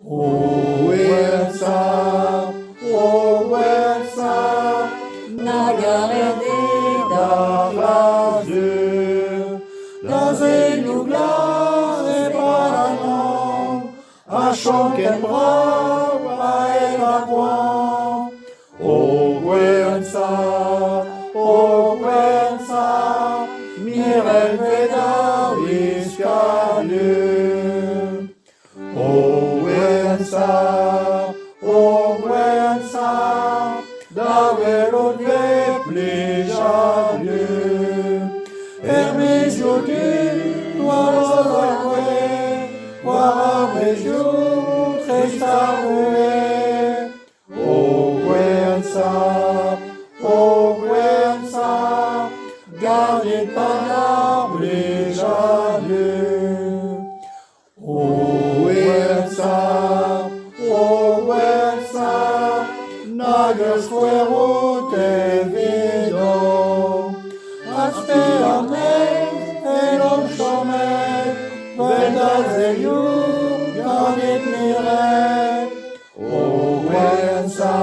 Owensa, Owensa, Nagarede da glace, da zenugla e paranan, a chanken brava e la pointe. Owensa, Owensa, Mirel veda viscalieu. Owensa, Owensa, Davelot ve plijalieu. Hermes yogi, toazakwe, Warameju, trestarue. Owensa, Owensa, Garnier panar plijalieu. Owensa, Owensa, Nagel squerot évident. Aspect amen, et l'homme chomet, Vendas et you, garnit miret. Owensa,